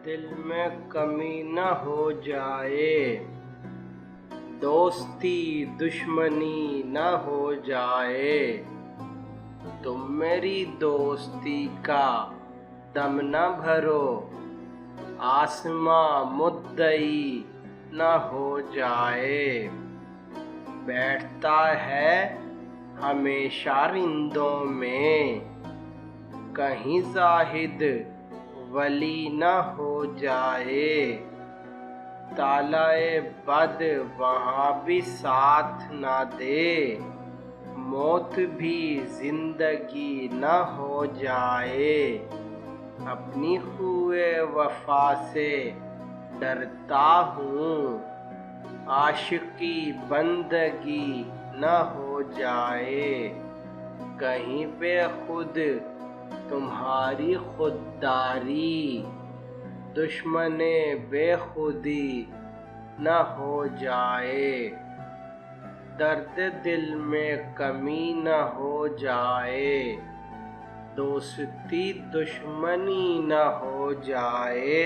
दिल में कमी न हो जाए, दोस्ती दुश्मनी न हो जाए। तुम मेरी दोस्ती का दम न भरो, आसमां मुद्दई न हो जाए। बैठता है हमेशा रिंदों में, कहीं जाहिद वली न हो जाए। तालाए बद वहाँ भी साथ न दे, मौत भी जिंदगी न हो जाए। अपनी हुए वफा से डरता हूँ, आशिकी बंदगी न हो जाए। कहीं पे खुद तुम्हारी खुददारी, दुश्मने बेखुदी न हो जाए। दर्द दिल में कमी न हो जाए, दोस्ती दुश्मनी न हो जाए।